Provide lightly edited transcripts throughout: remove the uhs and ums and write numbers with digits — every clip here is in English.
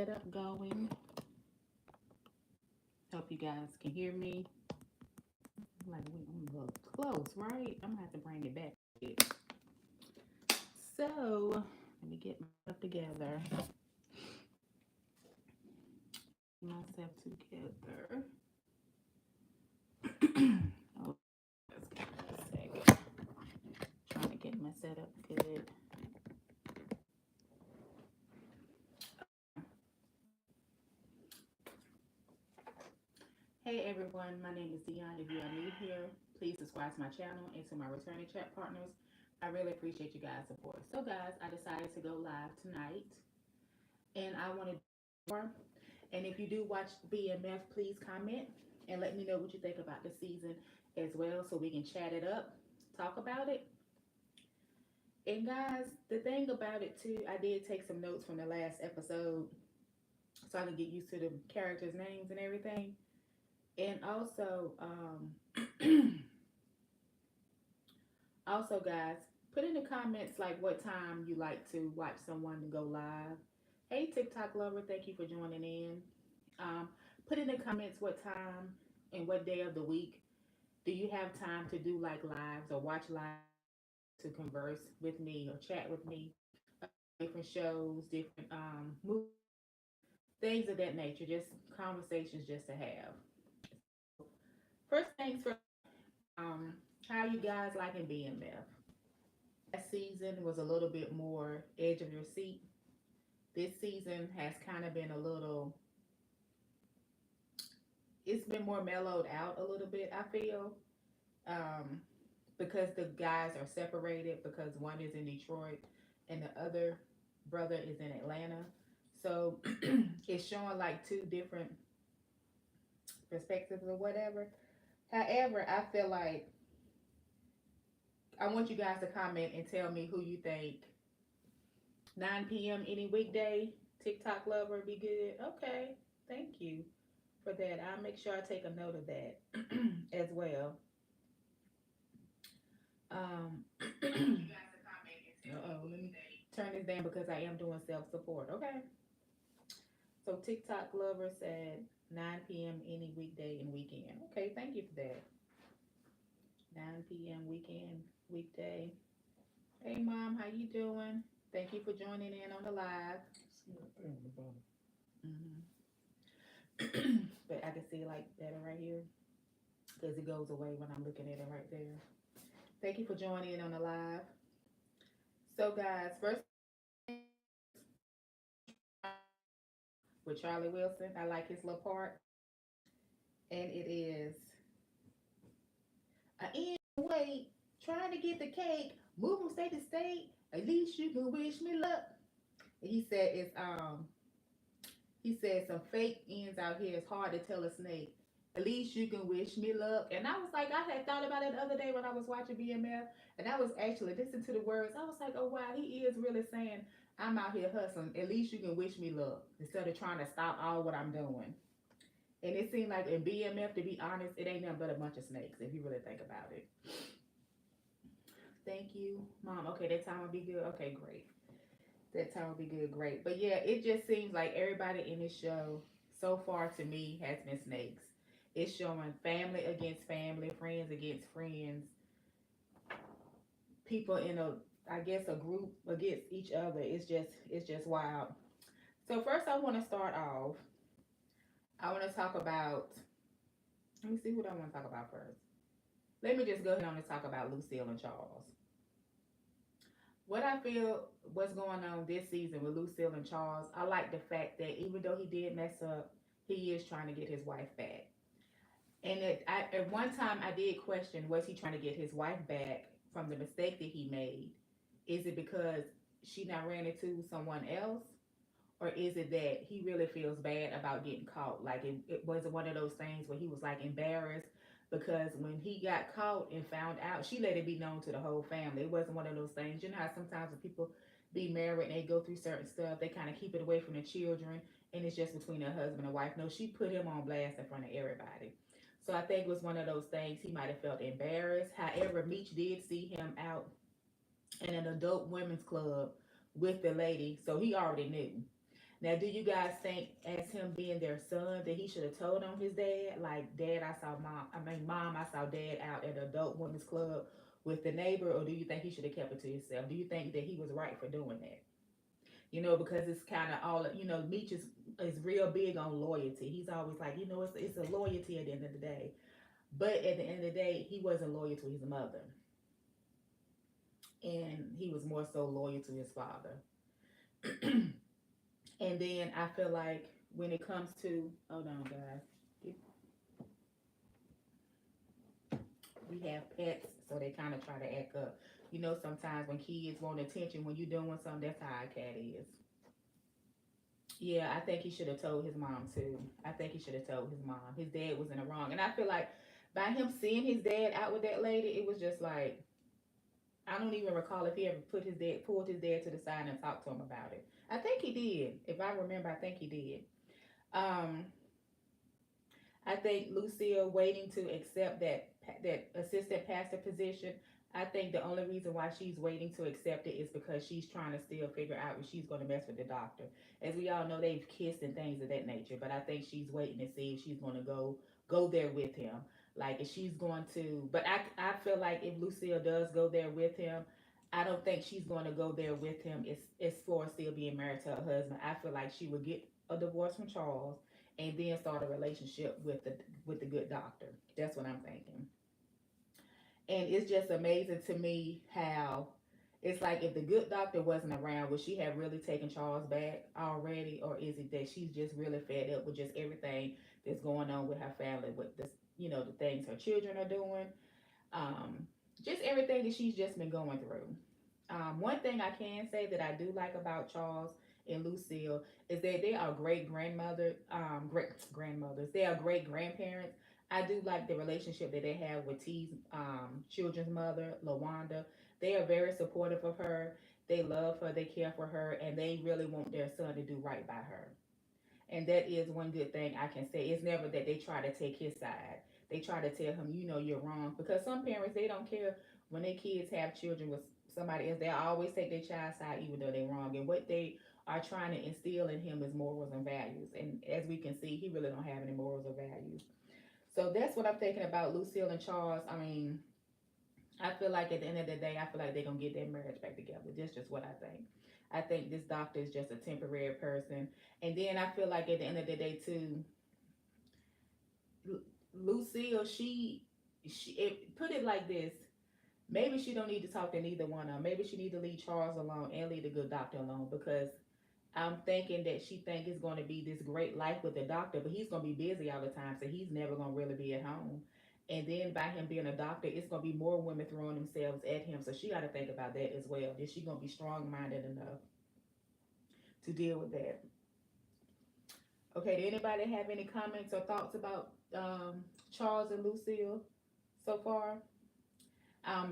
setup going. Hope you guys can hear me. Like I'm a little close, right? I'm gonna have to bring it back a bit. So let me get myself together. Myself together. Oh, let's give me a second. Trying to get my setup good. Hey everyone, my name is Dionne. If you are new here, please subscribe to my channel and to my returning chat partners. I really appreciate you guys' support. So guys, I decided to go live tonight and I want to do more. And if you do watch BMF, please comment and let me know what you think about the season as well so we can chat it up, talk about it. And guys, the thing about it too, I did take some notes from the last episode so I can get used to the characters' names and everything. And also, also guys, put in the comments like what time you like to watch someone to go live. Hey TikTok lover, thank you for joining in. Um, Put in the comments what time and what day of the week do you have time to do like lives or watch lives to converse with me or chat with me, different shows, different movies, things of that nature, just conversations just to have. First things first, um, how you guys liking BMF? That season was a little bit more edge of your seat. This season has kind of been a little, it's been more mellowed out a little bit, I feel, um, because the guys are separated because one is in Detroit and the other brother is in Atlanta. So it's showing like two different perspectives or whatever. However, I feel like I want you guys to comment and tell me who you think 9 p.m. any weekday. TikTok lover be good. Okay, thank you for that. I'll make sure I take a note of that as well. Um, uh-oh, let me turn this down because I am doing self support. Okay. So TikTok lover said 9 p.m. any weekday and weekend. Okay, thank you for that. 9 p.m. weekend, weekday. Hey mom, how you doing? Thank you for joining in on the live. Hmm. But I can see like better right here because it goes away when I'm looking at it right there. Thank you for joining in on the live. So guys, first with Charlie Wilson, I like his little part, and it is I ain't wait trying to get the cake, move from state to state. At least you can wish me luck. He said he said some fake ends out here. It's hard to tell a snake. At least you can wish me luck. And I was like, I had thought about it the other day when I was watching BMF, and I was actually listening to the words. I was like, oh wow, he is really saying I'm out here hustling. At least you can wish me luck instead of trying to stop all what I'm doing. And it seemed like in BMF, to be honest, it ain't nothing but a bunch of snakes if you really think about it. Thank you, mom. Okay, that time will be good. Okay, great. That time will be good. Great. But yeah, it just seems like everybody in this show so far to me has been snakes. It's showing family against family, friends against friends, people in a, I guess, a group against each other. It's just wild. So first, I want to start off. I want to talk about. Let me see what I want to talk about first. Let me just go ahead on and talk about Lucille and Charles. What I feel what's going on this season with Lucille and Charles, I like the fact that even though he did mess up, he is trying to get his wife back. And at one time, I did question, was he trying to get his wife back from the mistake that he made? Is it because she not ran into someone else? Or is it that he really feels bad about getting caught? Like it wasn't one of those things where he was like embarrassed because when he got caught and found out, she let it be known to the whole family. It wasn't one of those things. You know how sometimes when people be married and they go through certain stuff, they kind of keep it away from the children and it's just between their husband and wife. No, she put him on blast in front of everybody. So I think it was one of those things he might have felt embarrassed. However, Meech did see him out in an adult women's club with the lady, so he already knew. Now, do you guys think, as him being their son, that he should have told on his dad? Like, Dad, I saw mom. I mean, Mom, I saw Dad out at the adult women's club with the neighbor, or do you think he should have kept it to himself? Do you think that he was right for doing that? Because it's kind of all, Meech is real big on loyalty. He's always like, it's a loyalty at the end of the day. But at the end of the day, he wasn't loyal to his mother, and he was more so loyal to his father. And then I feel like when it comes to, hold on, guys, we have pets, so they kind of try to act up. Sometimes when kids want attention, when you're doing something, that's how a cat is. Yeah, I think he should have told his mom too. I think he should have told his mom. His dad was in the wrong, and I feel like by him seeing his dad out with that lady, it was just like, I don't even recall if he ever pulled his dad to the side and talked to him about it. I think he did. If I remember, I think he did. Um, I think Lucille waiting to accept that assistant pastor position. I think the only reason why she's waiting to accept it is because she's trying to still figure out if she's going to mess with the doctor. As we all know, they've kissed and things of that nature. But I think she's waiting to see if she's going to go there with him. Like if she's going to. But I feel like if Lucille does go there with him, I don't think she's going to go there with him. It's for still being married to her husband. I feel like she would get a divorce from Charles and then start a relationship with the good doctor. That's what I'm thinking. And it's just amazing to me how it's like if the good doctor wasn't around, would she have really taken Charles back already, or is it that she's just really fed up with just everything that's going on with her family, with this, the things her children are doing, um, just everything that she's just been going through. One thing I can say that I do like about Charles and Lucille is that they are great grandmothers. They are great grandparents. I do like the relationship that they have with T's children's mother, Lawanda. They are very supportive of her. They love her. They care for her, and they really want their son to do right by her. And that is one good thing I can say. It's never that they try to take his side. They try to tell him, you're wrong. Because some parents, they don't care when their kids have children with somebody else. They always take their child's side even though they're wrong. And what they are trying to instill in him is morals and values. And as we can see, he really don't have any morals or values. So that's what I'm thinking about Lucille and Charles. I mean, I feel like at the end of the day, I feel like they're gonna get their marriage back together. That's just what I think. I think this doctor is just a temporary person. And then I feel like at the end of the day too, Lucille, put it like this. Maybe she don't need to talk to neither one of them. Maybe she need to leave Charles alone and leave the good doctor alone, because I'm thinking that she think it's going to be this great life with the doctor, but he's going to be busy all the time, so he's never going to really be at home. And then by him being a doctor, it's going to be more women throwing themselves at him, so she got to think about that as well. Is she going to be strong minded enough to deal with that? Okay, did anybody have any comments or thoughts about Charles and Lucille so far?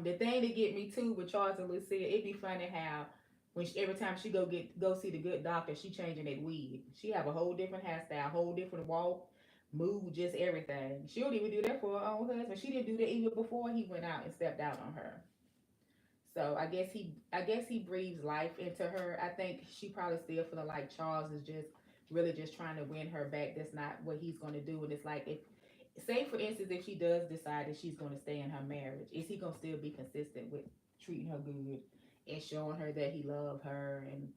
The thing that get me too with Charles and Lucille, it be funny how every time she go see the good doctor, she changing that wig. She have a whole different hairstyle, whole different walk, mood, just everything. She don't even do that for her own husband. She didn't do that even before he went out and stepped out on her. So I guess he breathes life into her. I think she probably still feeling like Charles is just really just trying to win her back. That's not what he's gonna do. And it's like, if say for instance, if she does decide that she's gonna stay in her marriage, is he gonna still be consistent with treating her good and showing her that he love her, and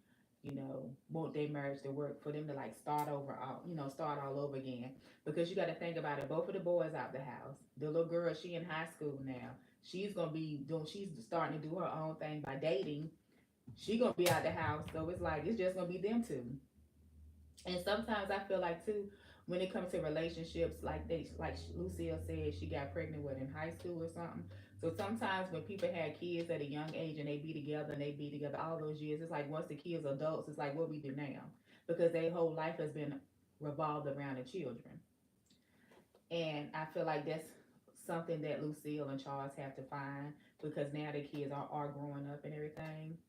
want their marriage to work, for them to like start all over again? Because you got to think about it, both of the boys out the house. The little girl, she in high school now. She's starting to do her own thing by dating. She gonna be out the house, so it's like it's just gonna be them two. And sometimes I feel like too, when it comes to relationships, like Lucille said, she got pregnant with in high school or something. So sometimes when people had kids at a young age and they be together all those years, it's like once the kids are adults, it's like what we do now, because their whole life has been revolved around the children. And I feel like that's something that Lucille and Charles have to find, because now the kids are growing up and everything.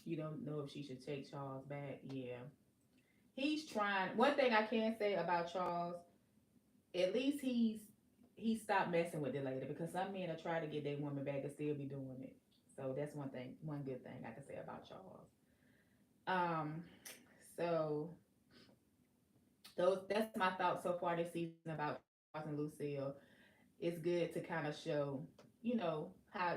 You don't know if she should take Charles back. Yeah. He's trying. One thing I can say about Charles, at least he stopped messing with the lady, because some men are trying to get their woman back and still be doing it. So that's one good thing I can say about Charles. Um, so that's my thoughts so far this season about Charles and Lucille. It's good to kind of show, how,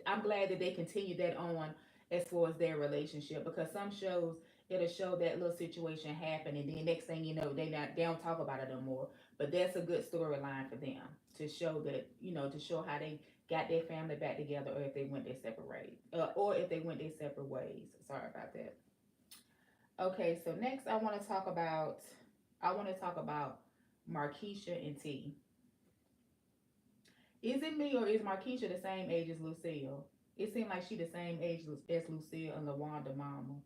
I'm glad that they continue that on as far as their relationship, because some shows it'll show that little situation happen and then next thing you know they don't talk about it no more. But that's a good storyline for them to show that, to show how they got their family back together, or if they went their separate ways, or if they went their separate ways. Sorry about that. Okay, so next I want to talk about Markeisha and T. Is it me or is Markeisha the same age as Lucille? It seemed like she the same age as Lucille and LaWanda mama.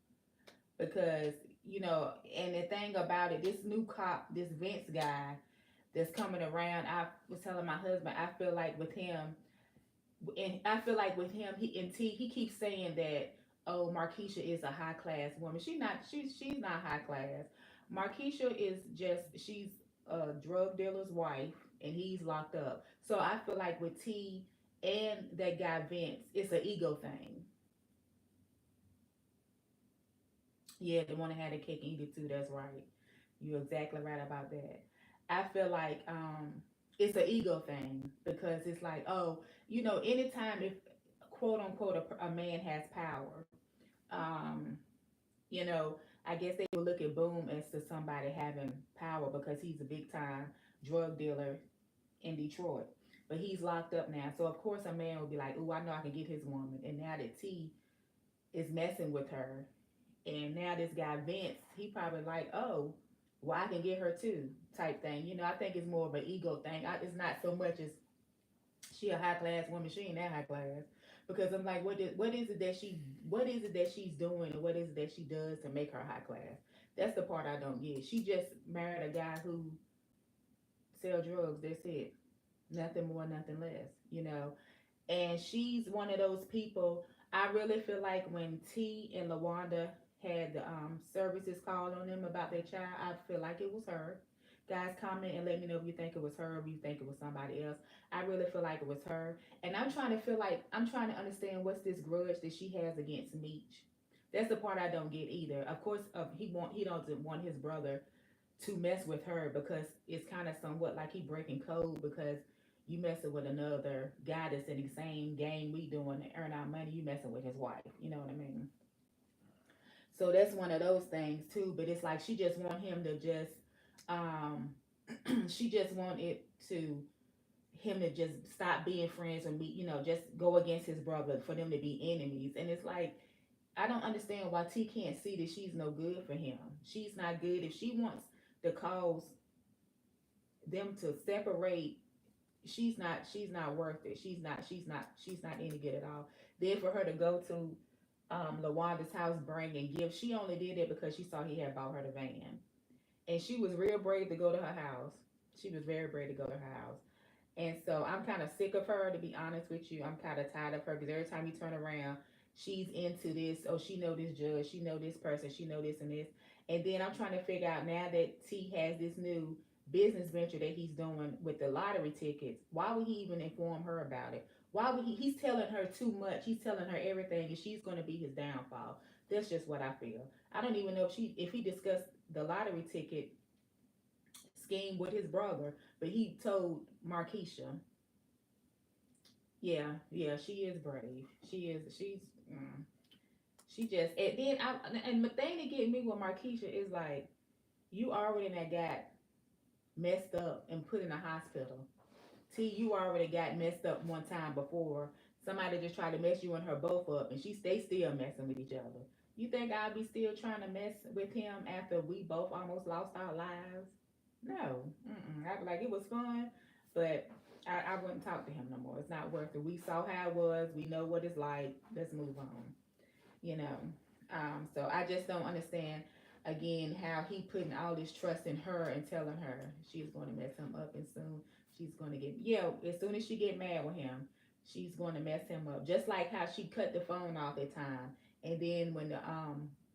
Because, and the thing about it, this new cop, this Vince guy that's coming around, I was telling my husband, I feel like with him, he keeps saying that, oh, Markeisha is a high class woman. She's not high class. Markeisha is just she's a drug dealer's wife and he's locked up. So I feel like with T and that guy Vince, it's an ego thing. Yeah, the one that had the cake and eat it too, that's right. You're exactly right about that. I feel like it's an ego thing because it's like, oh, anytime if quote unquote a man has power, um, you know, I guess they would look at Boom as to somebody having power because he's a big time drug dealer in Detroit. But he's locked up now. So of course a man would be like, oh, I know I can get his woman. And now that T is messing with her, and now this guy Vince, he probably like, oh, well I can get her too, type thing. I think it's more of an ego thing. It's not so much as she a high class woman. She ain't that high class. Because I'm like, what is it that she's doing, and what is it that she does to make her high class? That's the part I don't get. She just married a guy who sell drugs. That's it. Nothing more, nothing less. And she's one of those people. I really feel like when T and LaWanda had the services called on them about their child, I feel like it was her. Guys, comment and let me know if you think it was her or if you think it was somebody else. I really feel like it was her, and I'm trying to understand what's this grudge that she has against Meech. That's the part I don't get either. Of course, he doesn't want his brother to mess with her because it's kind of somewhat like he breaking code because you messing with another guy that's in the same game we doing to earn our money. You messing with his wife. You know what I mean? So that's one of those things too. But it's like she just want him to just, um, she just want it to him to just stop being friends and be, just go against his brother for them to be enemies. And it's like I don't understand why T can't see that she's no good for him. She's not good. If she wants to cause them to separate, she's not worth it. She's not any good at all. Then for her to go to Lawanda's house bringing gifts, she only did it because she saw he had bought her the van. And she was real brave to go to her house. She was very brave to go to her house. And so I'm kind of sick of her, to be honest with you. I'm kind of tired of her because every time you turn around, she's into this. Oh, she know this judge, she know this person, she know this and this. And then I'm trying to figure out now that T has this new business venture that he's doing with the lottery tickets. Why would he even inform her about it? Why would he? He's telling her too much. He's telling her everything, and she's going to be his downfall. That's just what I feel. I don't even know if he discussed the lottery ticket scheme with his brother, but he told Markeisha. Yeah, yeah, she is brave. Mm, she just and then and the thing that get me with Markeisha is like you already that got messed up and put in a hospital. T, you already got messed up one time before. Somebody just tried to mess you and her both up, and they still messing with each other. You think I'll be still trying to mess with him after we both almost lost our lives? No, I'd be like, it was fun, but I wouldn't talk to him no more. It's not worth it. We saw how it was. We know what it's like. Let's move on. You know. So I just don't understand again how he putting all this trust in her and telling her she's going to mess him up, and soon she's going to get as soon as she get mad with him, she's going to mess him up. Just like how she cut the phone off at time, and then when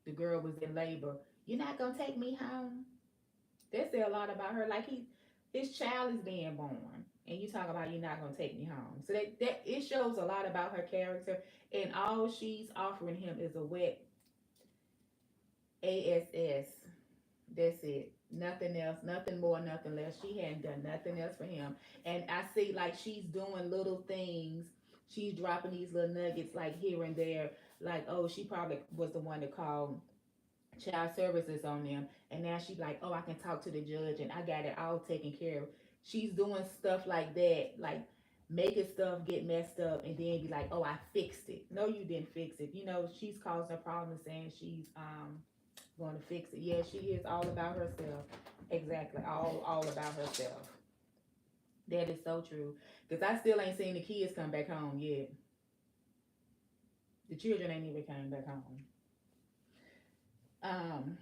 the girl was in labor, you're not gonna take me home. That say a lot about her. Like his child is being born, and you talk about you're not gonna take me home. So that it shows a lot about her character, and all she's offering him is a wet ASS. That's it. Nothing else, nothing more, nothing less. She hadn't done nothing else for him. And I see like she's doing little things. She's dropping these little nuggets like here and there. Like, oh, she probably was the one that called child services on them. And now she's like, oh, I can talk to the judge and I got it all taken care of. She's doing stuff like that, like making stuff get messed up and then be like, oh, I fixed it. No, you didn't fix it. You know, she's causing a problem saying she's going to fix it. Yeah, she is all about herself. Exactly, all about herself. That is so true. Cause I still ain't seen the kids come back home yet. The children ain't even came back home. Um,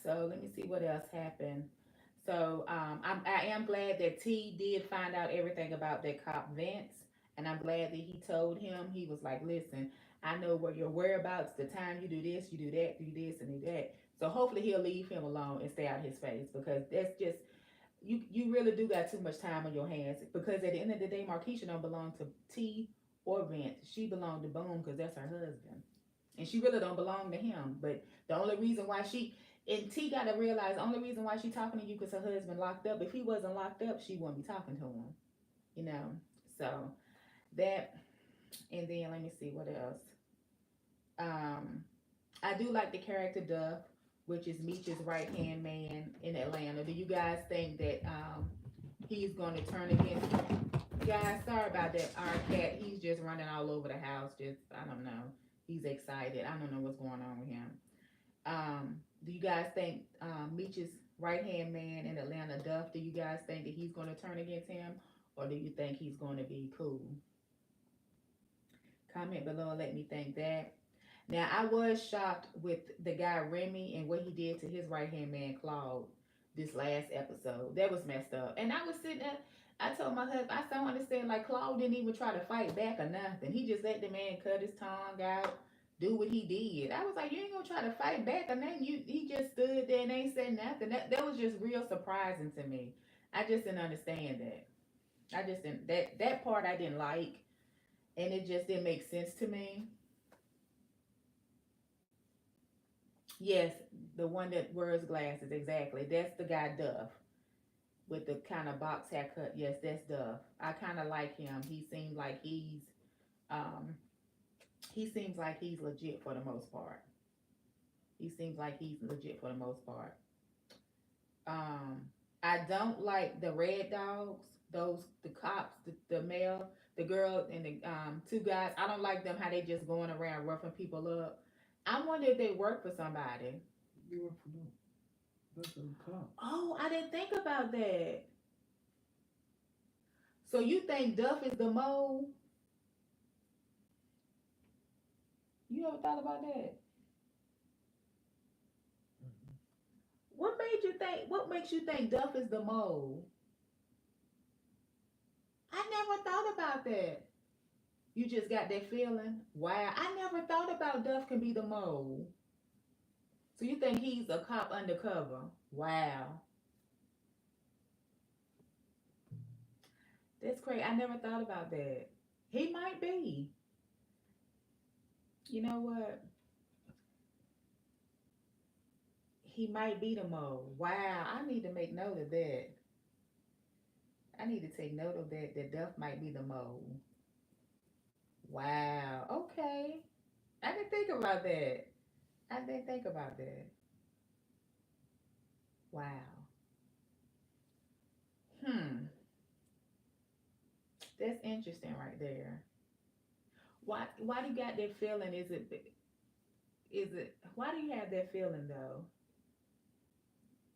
so let me see what else happened. So I am glad that T did find out everything about that cop Vince, and I'm glad that he told him. He was like, "Listen, I know where your whereabouts. The time you do this, you do that, do this, and do that." So hopefully he'll leave him alone and stay out of his face because that's just you really do got too much time on your hands because at the end of the day, Markeisha don't belong to T or Vince. She belonged to Boom because that's her husband, and she really don't belong to him. But the only reason why she and T got to realize the only reason why she talking to you because her husband locked up. If he wasn't locked up, she wouldn't be talking to him. You know. So that and then let me see what else. Um, I do like the character Duff, which is Meech's right hand man in Atlanta. Do you guys think that he's going to turn against? Guys, sorry about that. Our cat, he's just running all over the house. Just I don't know. He's excited. I don't know what's going on with him. Do you guys think Meech's right hand man in Atlanta, Duff? Do you guys think that he's going to turn against him, or do you think he's going to be cool? Comment below and let me think that. Now I was shocked with the guy Remy and what he did to his right hand man Claude this last episode. That was messed up. And I was sitting there. I told my husband, I don't understand. Like Claude didn't even try to fight back or nothing. He just let the man cut his tongue out, do what he did. I was like, you ain't gonna try to fight back or nothing. He just stood there and ain't said nothing. That was just real surprising to me. I just didn't understand that. I just didn't that part I didn't like, and it just didn't make sense to me. Yes, the one that wears glasses, exactly. That's the guy Duff with the kind of box haircut. Yes, that's Duff. I kind of like him. Um he seems like he's legit for the most part. He seems like he's legit for the most part. Um I don't like the red dogs, those the cops, the male, the girl and the two guys. I don't like them how they just going around roughing people up. I wonder if they work for somebody. You work for them. That's a cop. Oh, I didn't think about that. So you think Duff is the mole? You ever thought about that? Mhm. What made you think? What makes you think Duff is the mole? I never thought about that. You just got that feeling? Wow, I never thought about Duff can be the mole. So you think he's a cop undercover? Wow, that's crazy. I never thought about that. He might be. You know what? He might be the mole. Wow, I need to make note of that. I need to take note of that. That Duff might be the mole. Wow. Okay. I didn't think about that. I didn't think about that. Wow. Hmm. That's interesting right there. Why do you got that feeling? Is it why do you have that feeling though?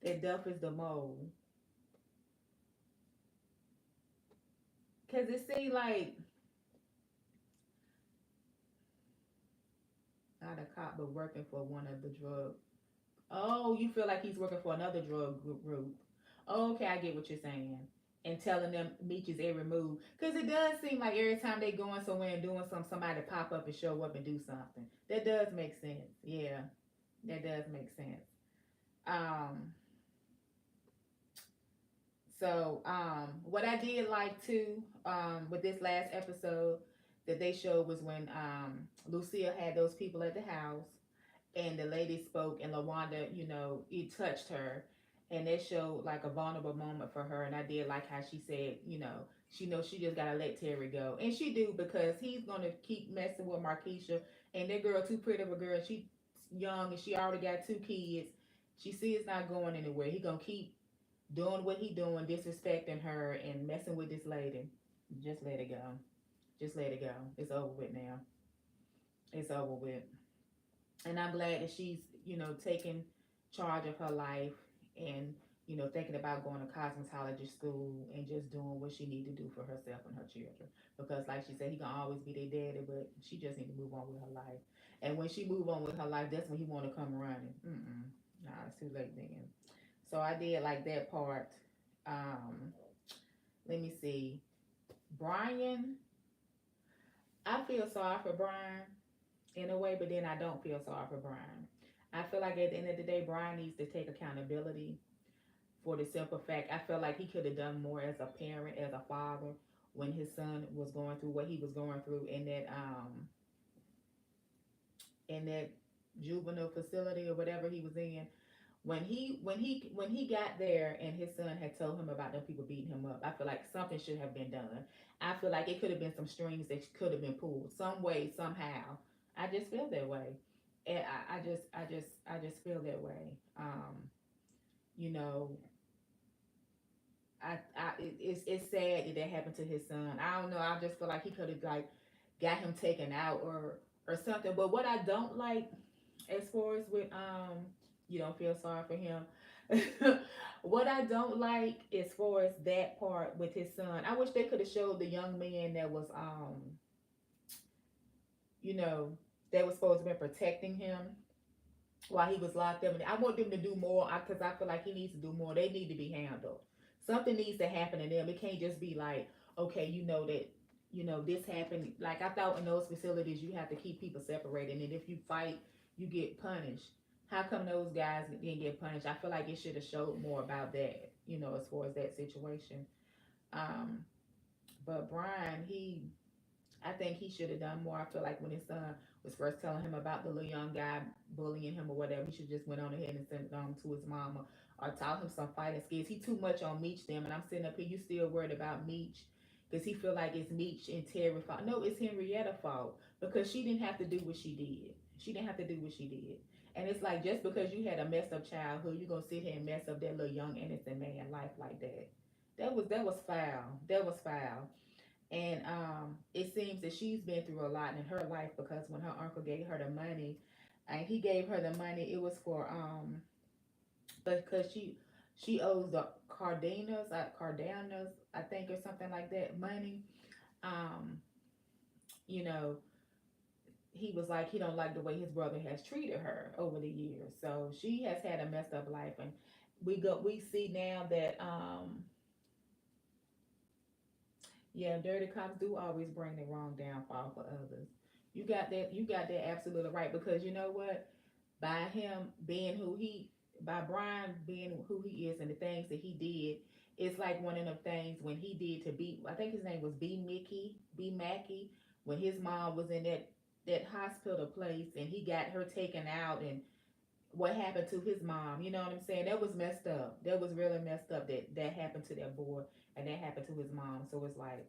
That Duff is the mole? Cause it seemed like not a cop but working for one of the drug. Oh, you feel like he's working for another drug group. Okay, I get what you're saying. And telling them Meech's every move. Because it does seem like every time they going somewhere and doing something, somebody pop up and show up and do something. That does make sense. Yeah, that does make sense. Um, what I did like too, with this last episode that they showed was when Lucille had those people at the house and the lady spoke, and LaWanda, you know, it touched her, and it showed like a vulnerable moment for her. And I did like how she said, you know, she knows she just gotta let Terry go, and she do, because he's gonna keep messing with Markeisha, and that girl too pretty of a girl. She young and she already got two kids. She see it's not going anywhere. He gonna keep doing what he doing, disrespecting her and messing with this lady. Just let it go. Just let it go. It's over with now. It's over with. And I'm glad that she's, you know, taking charge of her life, and, you know, thinking about going to cosmetology school and just doing what she need to do for herself and her children. Because like she said, he gonna always be their daddy, but she just need to move on with her life. And when she move on with her life, that's when he want to come running. Nah, it's too late then. So I did like that part. Um, Let me see. Brian, I feel sorry for Brian in a way, but then I don't feel sorry for Brian. I feel like at the end of the day, Brian needs to take accountability for the simple fact, I feel like he could have done more as a parent, as a father, when his son was going through what he was going through in that juvenile facility or whatever he was in. When he got there and his son had told him about them people beating him up, I feel like something should have been done. I feel like it could have been some strings that could have been pulled some way, somehow. I just feel that way. And I just feel that way. You know, it's sad that that happened to his son. I don't know. I just feel like he could have like got him taken out or something. But what I don't like, as far as with you don't feel sorry for him. What I don't like as far as that part with his son, I wish they could have showed the young man that was you know, that was supposed to be protecting him while he was locked up. And I want them to do more because I feel like he needs to do more. They need to be handled. Something needs to happen to them. It can't just be like, okay, you know that, you know, this happened. Like I thought in those facilities, you have to keep people separated, and if you fight, you get punished. How come those guys didn't get punished? I feel like it should have showed more about that, you know, as far as that situation. Um, but Brian, I think he should have done more. I feel like when his son was first telling him about the little young guy bullying him or whatever, he should just went on ahead and sent it to his mama or taught him some fighting skills. He too much on Meech them, and I'm sitting up here. You still worried about Meech because he feel like it's Meech and Terry fault. No, it's Henrietta fault because she didn't have to do what she did. She didn't have to do what she did. And it's like just because you had a messed up childhood, you gonna sit here and mess up that little young innocent man life like that. That was foul. That was foul. And it seems that she's been through a lot in her life because when her uncle gave her the money, and he gave her the money, it was for because she owes the Cardenas, I think, or something like that, money. Um, you know, he was like he don't like the way his brother has treated her over the years, so she has had a messed up life, and we see now that yeah, dirty cops do always bring the wrong downfall for others. You got that absolutely right, because you know what? By him being who he by Brian being who he is and the things that he did, it's like one of the things when he did to B, I think his name was B Mackey, when his mom was in that hospital place and he got her taken out, and what happened to his mom, you know what I'm saying? That was messed up. That was really messed up that that happened to that boy and that happened to his mom. So it's like,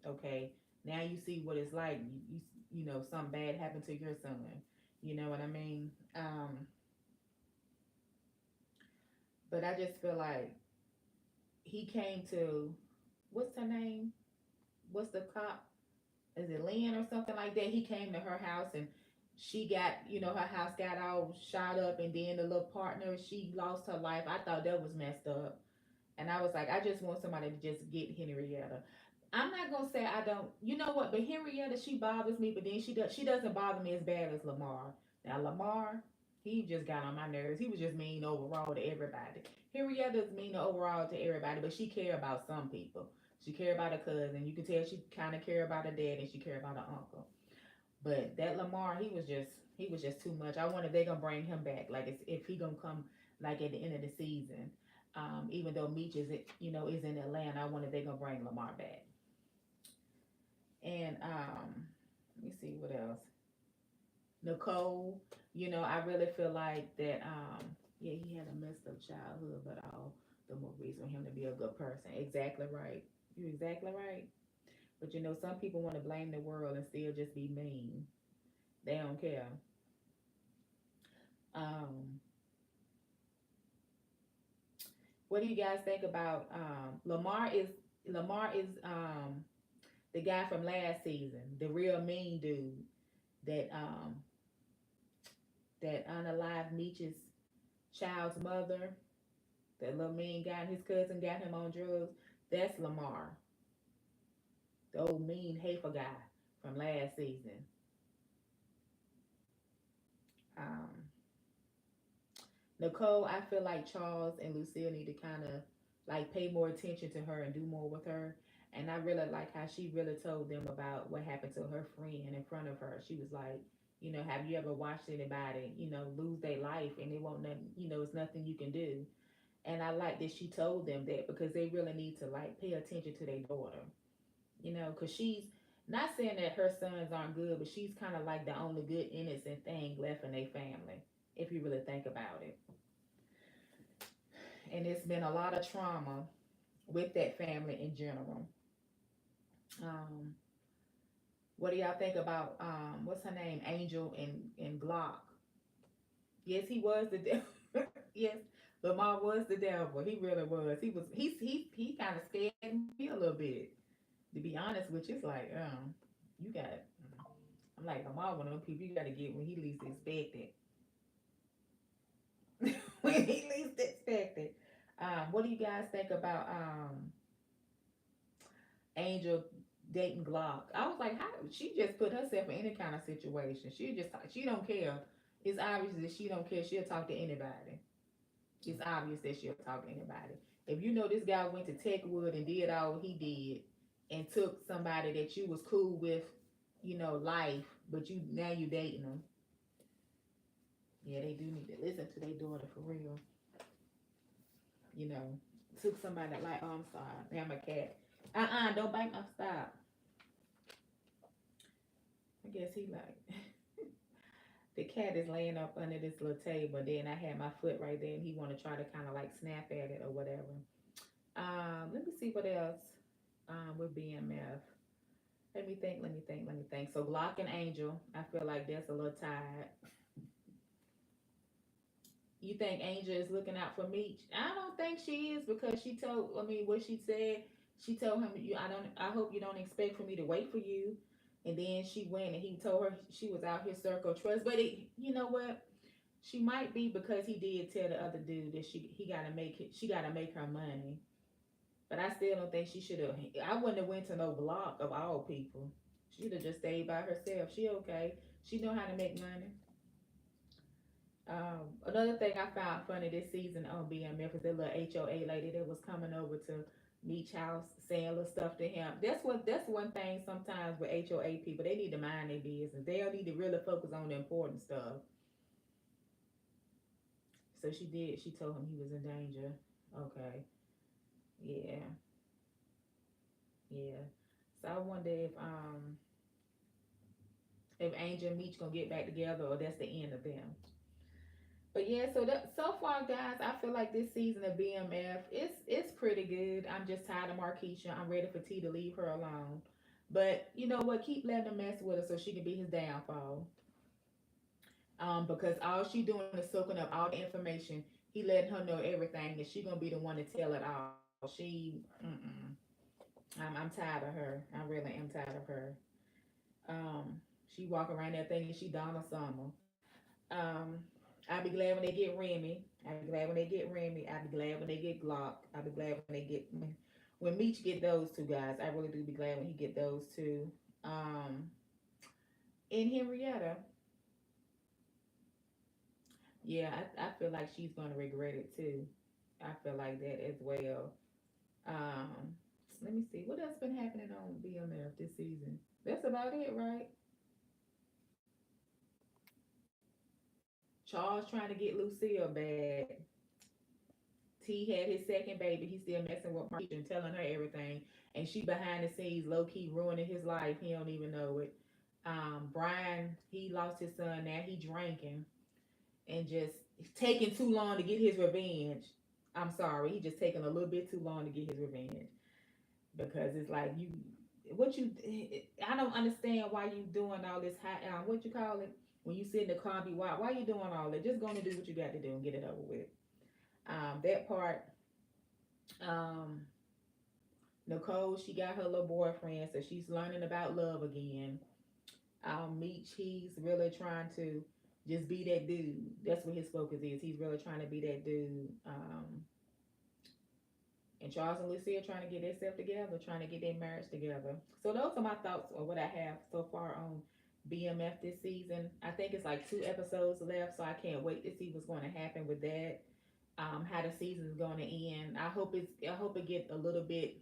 okay, now you see what it's like. You know, something bad happened to your son. You know what I mean? But I just feel like he came to, what's her name? What's the cop? Is it Lynn or something like that? He came to her house and she got, her house got all shot up, and then the little partner, she lost her life. I thought that was messed up. And I was like, I just want somebody to just get Henrietta. I'm not gonna say I don't, you know what? But Henrietta, she bothers me, but then she doesn't bother me as bad as Lamar. Now Lamar, he just got on my nerves. He was just mean overall to everybody. Henrietta's mean overall to everybody, but she care about some people. She care about her cousin. You can tell she kind of care about her dad, and she care about her uncle. But that Lamar, he was just too much. I wonder if they gonna bring him back. Like if he gonna come like at the end of the season. Even though Meech is in Atlanta, I wonder if they gonna bring Lamar back. And let me see what else. Nicole, I really feel like that. Yeah, he had a messed up childhood, but all the more reason for him to be a good person. Exactly right. You're exactly right. But some people want to blame the world and still just be mean. They don't care. Um, what do you guys think about Lamar is the guy from last season, the real mean dude that unalived Meech's child's mother. That little mean guy and his cousin got him on drugs. That's Lamar, the old mean hateful guy from last season. Um, Nicole, I feel like Charles and Lucille need to kind of like pay more attention to her and do more with her. And I really like how she really told them about what happened to her friend in front of her. She was like, have you ever watched anybody, lose their life and it won't nothing, it's nothing you can do. And I like that she told them that because they really need to like pay attention to their daughter, because she's not saying that her sons aren't good, but she's kind of like the only good innocent thing left in their family, if you really think about it. And it's been a lot of trauma with that family in general. Um, what do y'all think about what's her name, Angel and Glock? Yes, he was the devil. Yes, Lamar was the devil. He really was. He kind of scared me a little bit. To be honest with you, it's like you got. I'm like Lamar, one of them people you got to get when he least expect it. When he least expect it. What do you guys think about Angel dating Glock? I was like, how she just put herself in any kind of situation. She don't care. It's obvious that she don't care. She'll talk to anybody. It's obvious that she'll talk to anybody. If you know this guy went to Techwood and did all he did and took somebody that you was cool with, life, but you dating them. Yeah, they do need to listen to their daughter for real. You know, took somebody like, oh, I'm sorry, I'm a cat. Don't bite my stop. I guess he like the cat is laying up under this little table. Then I had my foot right there, and he want to try to kind of like snap at it or whatever. Let me see what else. With BMF. Let me think. Let me think. Let me think. So Glock and Angel, I feel like that's a little tired. You think Angel is looking out for Meech? I don't think she is because she told. I mean, what she said. She told him, "You, I don't. I hope you don't expect for me to wait for you." And then she went and he told her she was out his circle of trust. But you know what? She might be because he did tell the other dude that he gotta make it. She gotta make her money. But I still don't think she should have. I wouldn't have went to no block of all people. She'd have just stayed by herself. She okay. She know how to make money. Another thing I found funny this season on BMF is that little HOA lady that was coming over to Meech house saying little stuff to him. That's one thing sometimes with HOA people, they need to mind their business. They don't need to really focus on the important stuff. So she did. She told him he was in danger. Okay. Yeah. Yeah. So I wonder if Angel and Meech gonna get back together or that's the end of them. But yeah, so far, guys, I feel like this season of BMF it's pretty good. I'm just tired of Markeisha. I'm ready for T to leave her alone. But you know what? Keep letting him mess with her so she can be his downfall. Because all she doing is soaking up all the information. He letting her know everything, and she gonna be the one to tell it all. I'm tired of her. I really am tired of her. She walk around there thinking she Donna Summer. Um, I'll be glad when they get Remy. I'll be glad when they get Remy. I'll be glad when they get Glock. I'll be glad when Meech get those two guys. I really do be glad when he get those two. Um, and Henrietta, yeah, I feel like she's gonna regret it too. I feel like that as well. Um, Let me see what else been happening on BMF this season. That's about it, right? Charles trying to get Lucille bad. T had his second baby. He's still messing with Marquisha and telling her everything. And she behind the scenes, low key ruining his life. He don't even know it. Brian, he lost his son. Now he drinking and just taking too long to get his revenge. I'm sorry, he just taking a little bit too long to get his revenge because it's like you, what you, I don't understand why you doing all this high, what you call it when you sit in the car and be why you doing all that? Just going to do what you got to do and get it over with. That part, um, Nicole, she got her little boyfriend, so she's learning about love again. Meech, he's really trying to just be that dude. That's what his focus is. He's really trying to be that dude. And Charles and Lucia trying to get themselves together, trying to get their marriage together. So those are my thoughts on what I have so far on BMF this season. I think it's like 2 episodes left, so I can't wait to see what's going to happen with that. How the season is going to end. I hope it get a little bit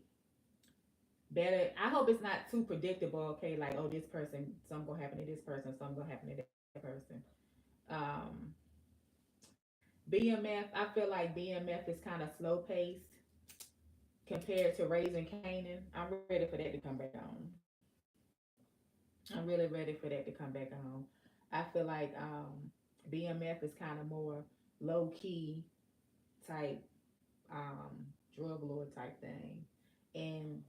better. I hope it's not too predictable. Okay, like oh this person, something gonna happen to this person, something gonna happen to that person. Um, BMF, I feel like BMF is kind of slow paced compared to Raising Canaan. I'm ready for that to come back on. I'm really ready for that to come back on. I feel like BMF is kind of more low key type drug lord type thing, and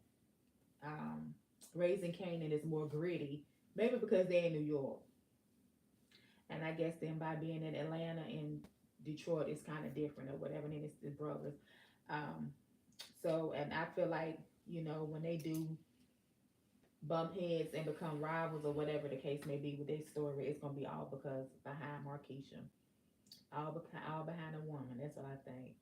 um, Raising Canaan is more gritty. Maybe because they're in New York, and I guess then by being in Atlanta and Detroit, it's kind of different or whatever. And then it's the brothers. Um, so, and I feel like when they do bump heads and become rivals or whatever the case may be with their story, it's gonna be all because behind Markeisha, all behind a woman. That's what I think.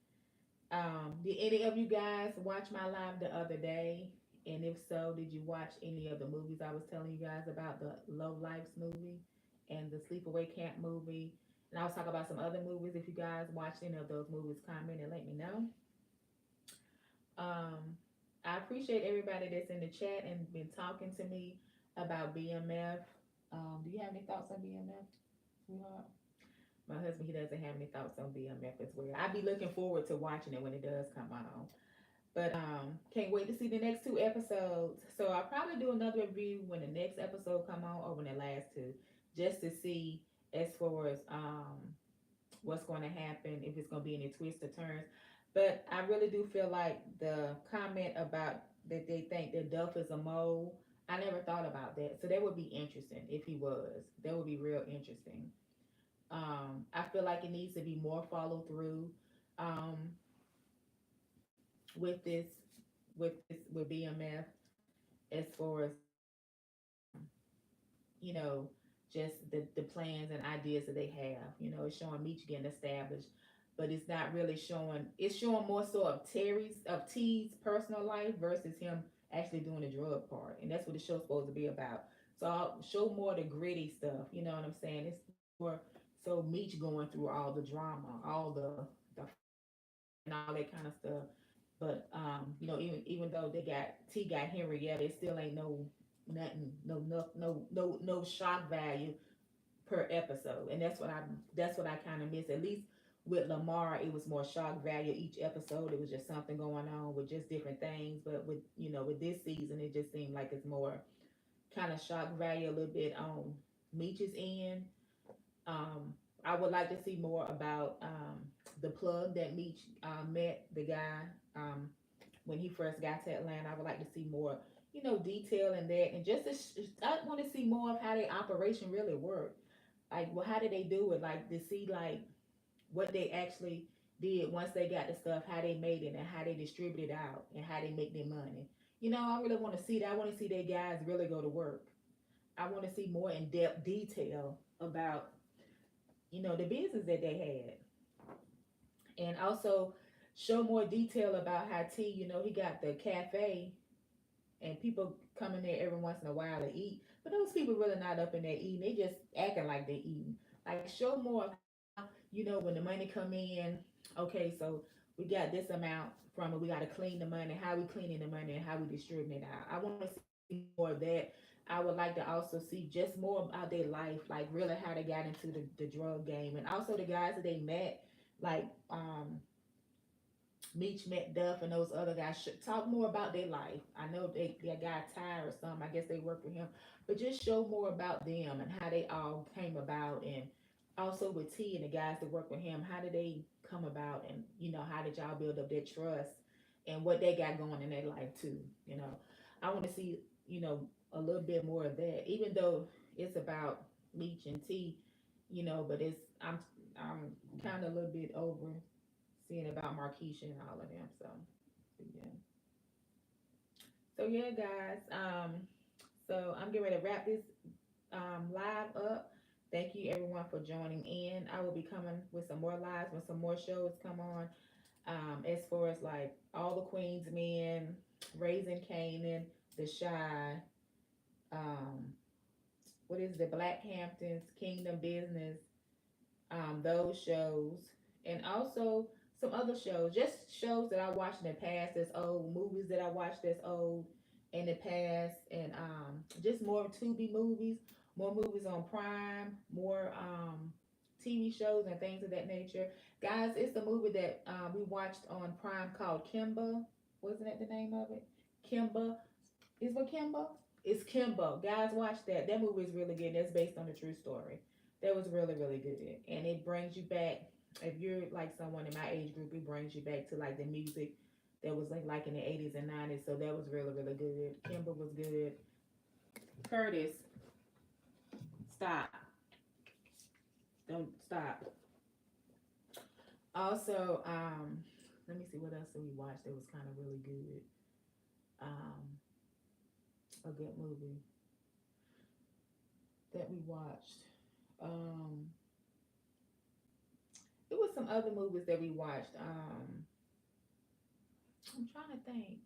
Did any of you guys watch my live the other day? And if so, did you watch any of the movies I was telling you guys about? The Love Lives movie and the Sleepaway Camp movie. And I was talking about some other movies. If you guys watched any of those movies, comment and let me know. Um, I appreciate everybody that's in the chat and been talking to me about BMF. Do you have any thoughts on BMF, sweetheart? My husband, he doesn't have any thoughts on BMF as well. I'd be looking forward to watching it when it does come on. But can't wait to see the next 2 episodes. So I'll probably do another review when the next episode come on or when the last two, just to see as far as what's going to happen, if it's going to be any twists or turns. But I really do feel like the comment about that they think that Duff is a mole. I never thought about that. So that would be interesting if he was. That would be real interesting. I feel like it needs to be more follow through um, with with BMF as far as you know just the plans and ideas that they have. It's showing Meech getting established, but it's not really showing. It's showing more so of T's personal life versus him actually doing the drug part, and that's what the show's supposed to be about. So I'll show more the gritty stuff. You know what I'm saying? It's more so Meech going through all the drama, all the and all that kind of stuff. But even though they got T got Henrietta, it still ain't no nothing, no shock value per episode, and that's what I kind of miss. At least with Lamar, it was more shock value each episode. It was just something going on with just different things. But with this season, it just seemed like it's more kind of shock value a little bit on Meech's end. um, I would like to see more about the plug that Meech met the guy when he first got to Atlanta. I would like to see more, detail in that, and I want to see more of how their operation really worked. Like, well, how did they do it? Like to see like what they actually did once they got the stuff, how they made it, and how they distribute it out, and how they make their money. I really want to see that. I want to see their guys really go to work. I want to see more in depth detail about the business that they had, and also show more detail about how T, he got the cafe and people come in there every once in a while to eat, but those people really not up in there eating. They just acting like they eating. Like show more of how when the money come in. Okay, so we got this amount from it. We got to clean the money. How we cleaning the money and how we distributing it out. I want to see more of that. I would like to also see just more about their life, like really how they got into the drug game, and also the guys that they met, like Meech McDuff and those other guys should talk more about their life. I know they got Ty or something. I guess they work for him, but just show more about them and how they all came about, and also with T and the guys that work with him, how did they come about, and how did y'all build up their trust and what they got going in their life too. I want to see a little bit more of that, even though it's about Meech and T, but I'm kind of a little bit over seeing about Marquisha and all of them. Yeah. So yeah, guys. So I'm getting ready to wrap this live up. Thank you everyone for joining in. I will be coming with some more lives when some more shows come on. As far as like all the Queens Men, Raising Canaan, The Shy, um, what is the Black Hamptons, Kingdom Business, those shows, and also some other shows, just shows that I watched in the past that's old, movies that I watched that's old in the past, and just more Tubi movies, more movies on Prime, more TV shows and things of that nature. Guys, it's a movie that we watched on Prime called Kimba. Wasn't that the name of it? Kimba. Is what Kimba? It's Kimbo. Guys, watch that. That movie is really good. That's based on a true story. That was really, really good. And it brings you back. If you're like someone in my age group, it brings you back to like the music that was like in the 80s and 90s. So that was really, really good. Kimba was good. Curtis, stop. Don't stop. Also, let me see what else did we watch that was kind of really good. Um, a good movie that we watched. Um, It was some other movies that we watched. I'm trying to think.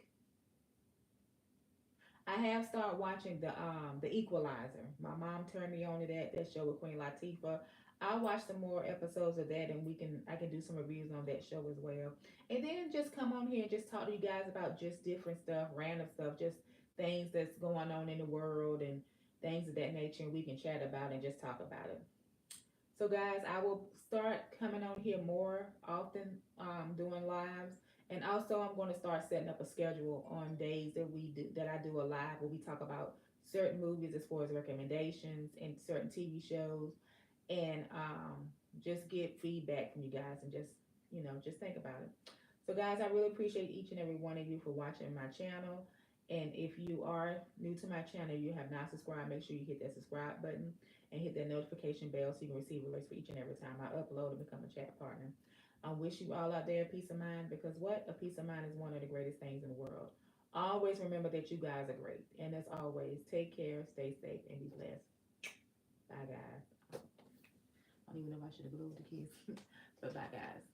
I have started watching the Equalizer. My mom turned me on to that show with Queen Latifah. I'll watch some more episodes of that, and I can do some reviews on that show as well. And then just come on here and just talk to you guys about just different stuff, random stuff, just things that's going on in the world and things of that nature. And we can chat about and just talk about it. So guys, I will start coming on here more often, doing lives, and also I'm going to start setting up a schedule on days that I do a live where we talk about certain movies as far as recommendations and certain TV shows, and just get feedback from you guys and just just think about it. So guys, I really appreciate each and every one of you for watching my channel. And if you are new to my channel, you have not subscribed, make sure you hit that subscribe button and hit that notification bell so you can receive alerts for each and every time I upload and become a chat partner. I wish you all out there a peace of mind, because what? A peace of mind is one of the greatest things in the world. Always remember that you guys are great. And as always, take care, stay safe, and be blessed. Bye, guys. I don't even know if I should have glued the kiss. But bye, guys.